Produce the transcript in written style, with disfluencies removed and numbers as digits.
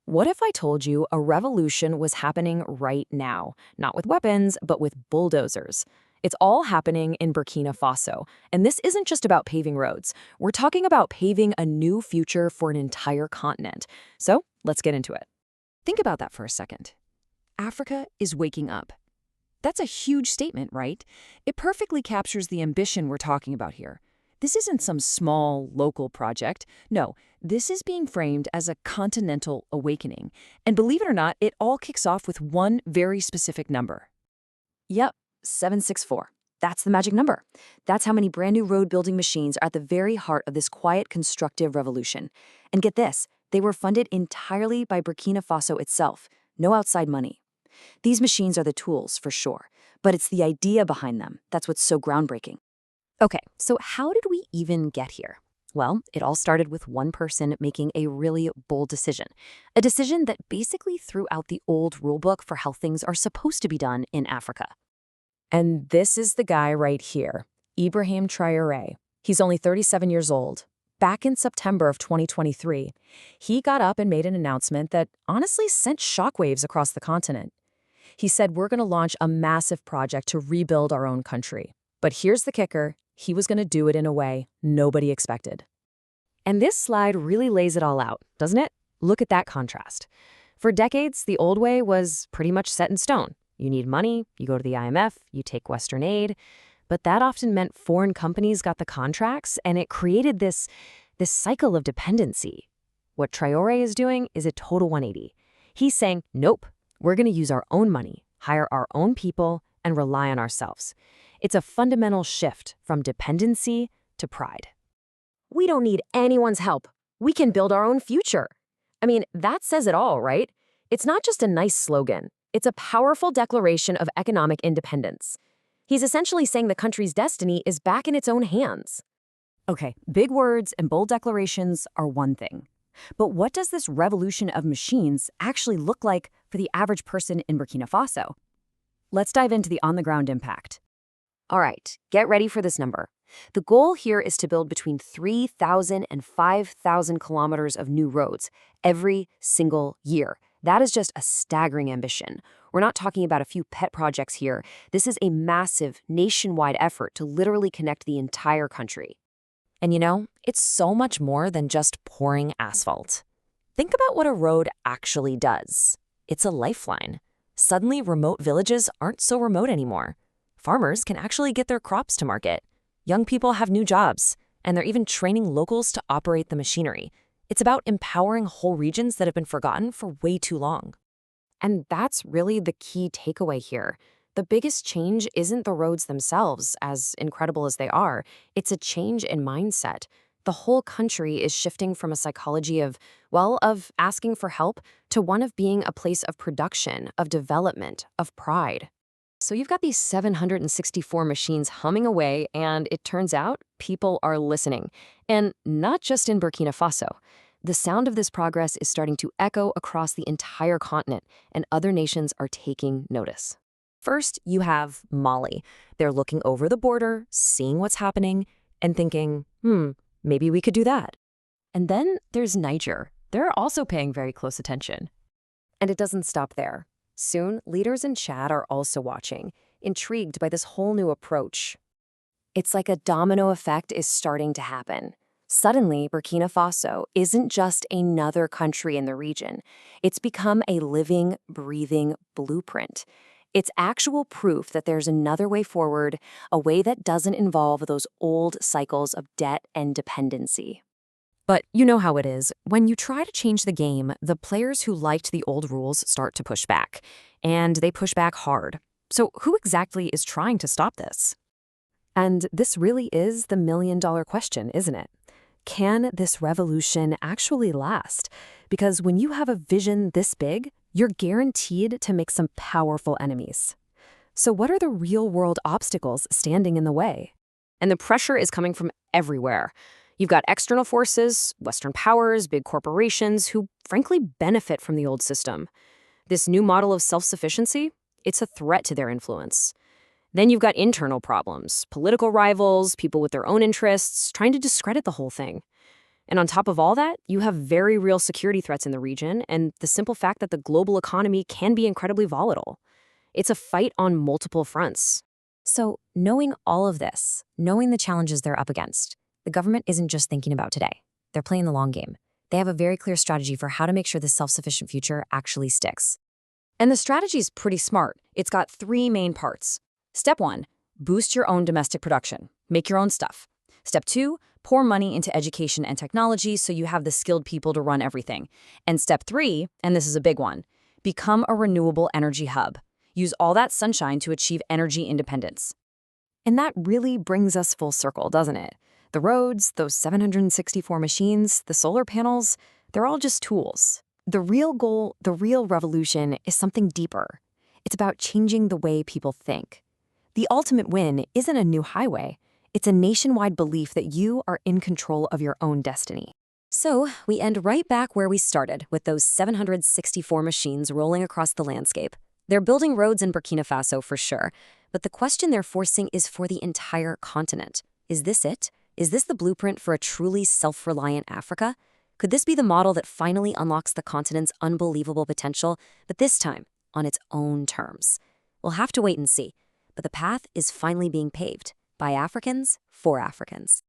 What if I told you a revolution was happening right now? Not with weapons, but with bulldozers. It's all happening in Burkina Faso. And this isn't just about paving roads. We're talking about paving a new future for an entire continent. So let's get into it. Think about that for a second. Africa is waking up. That's a huge statement, right? It perfectly captures the ambition we're talking about here. This isn't some small, local project. No, this is being framed as a continental awakening. And believe it or not, it all kicks off with one very specific number. Yep, 764. That's the magic number. That's how many brand new road-building machines are at the very heart of this quiet, constructive revolution. And get this, they were funded entirely by Burkina Faso itself. No outside money. These machines are the tools, for sure, but it's the idea behind them that's what's so groundbreaking. Okay, so how did we even get here? Well, it all started with one person making a really bold decision. A decision that basically threw out the old rulebook for how things are supposed to be done in Africa. And this is the guy right here, Ibrahim Traoré. He's only 37 years old. Back in September of 2023, he got up and made an announcement that honestly sent shockwaves across the continent. He said, we're going to launch a massive project to rebuild our own country. But here's the kicker. He was going to do it in a way nobody expected. And this slide really lays it all out, doesn't it? Look at that contrast. For decades, the old way was pretty much set in stone. You need money, you go to the IMF, you take Western aid. But that often meant foreign companies got the contracts, and it created this cycle of dependency. What Traoré is doing is a total 180. He's saying, nope, we're going to use our own money, hire our own people, and rely on ourselves. It's a fundamental shift from dependency to pride. We don't need anyone's help. We can build our own future. I mean, that says it all, right? It's not just a nice slogan. It's a powerful declaration of economic independence. He's essentially saying the country's destiny is back in its own hands. Okay, big words and bold declarations are one thing. But what does this revolution of machines actually look like for the average person in Burkina Faso? Let's dive into the on-the-ground impact. All right, get ready for this number. The goal here is to build between 3,000 and 5,000 kilometers of new roads every single year. That is just a staggering ambition. We're not talking about a few pet projects here. This is a massive, nationwide effort to literally connect the entire country. And you know, it's so much more than just pouring asphalt. Think about what a road actually does. It's a lifeline. Suddenly, remote villages aren't so remote anymore. Farmers can actually get their crops to market. Young people have new jobs, and they're even training locals to operate the machinery. It's about empowering whole regions that have been forgotten for way too long. And that's really the key takeaway here. The biggest change isn't the roads themselves, as incredible as they are. It's a change in mindset. The whole country is shifting from a psychology of asking for help to one of being a place of production, of development, of pride. So you've got these 764 machines humming away, and it turns out people are listening. And not just in Burkina Faso. The sound of this progress is starting to echo across the entire continent, and other nations are taking notice. First, you have Mali. They're looking over the border, seeing what's happening, and thinking, maybe we could do that. And then there's Niger. They're also paying very close attention. And it doesn't stop there. Soon, leaders in Chad are also watching, intrigued by this whole new approach. It's like a domino effect is starting to happen. Suddenly, Burkina Faso isn't just another country in the region. It's become a living, breathing blueprint. It's actual proof that there's another way forward, a way that doesn't involve those old cycles of debt and dependency. But you know how it is. When you try to change the game, the players who liked the old rules start to push back. And they push back hard. So who exactly is trying to stop this? And this really is the million-dollar question, isn't it? Can this revolution actually last? Because when you have a vision this big, you're guaranteed to make some powerful enemies. So what are the real-world obstacles standing in the way? And the pressure is coming from everywhere. You've got external forces, Western powers, big corporations who frankly benefit from the old system. This new model of self-sufficiency, it's a threat to their influence. Then you've got internal problems, political rivals, people with their own interests, trying to discredit the whole thing. And on top of all that, you have very real security threats in the region and the simple fact that the global economy can be incredibly volatile. It's a fight on multiple fronts. So, knowing all of this, knowing the challenges they're up against, the government isn't just thinking about today. They're playing the long game. They have a very clear strategy for how to make sure this self-sufficient future actually sticks. And the strategy is pretty smart. It's got 3 main parts. Step 1, boost your own domestic production. Make your own stuff. Step 2, pour money into education and technology so you have the skilled people to run everything. And step 3, and this is a big one, become a renewable energy hub. Use all that sunshine to achieve energy independence. And that really brings us full circle, doesn't it? The roads, those 764 machines, the solar panels, they're all just tools. The real goal, the real revolution is something deeper. It's about changing the way people think. The ultimate win isn't a new highway. It's a nationwide belief that you are in control of your own destiny. So, we end right back where we started, with those 764 machines rolling across the landscape. They're building roads in Burkina Faso for sure, but the question they're forcing is for the entire continent. Is this it? Is this the blueprint for a truly self-reliant Africa? Could this be the model that finally unlocks the continent's unbelievable potential, but this time on its own terms? We'll have to wait and see, but the path is finally being paved by Africans for Africans.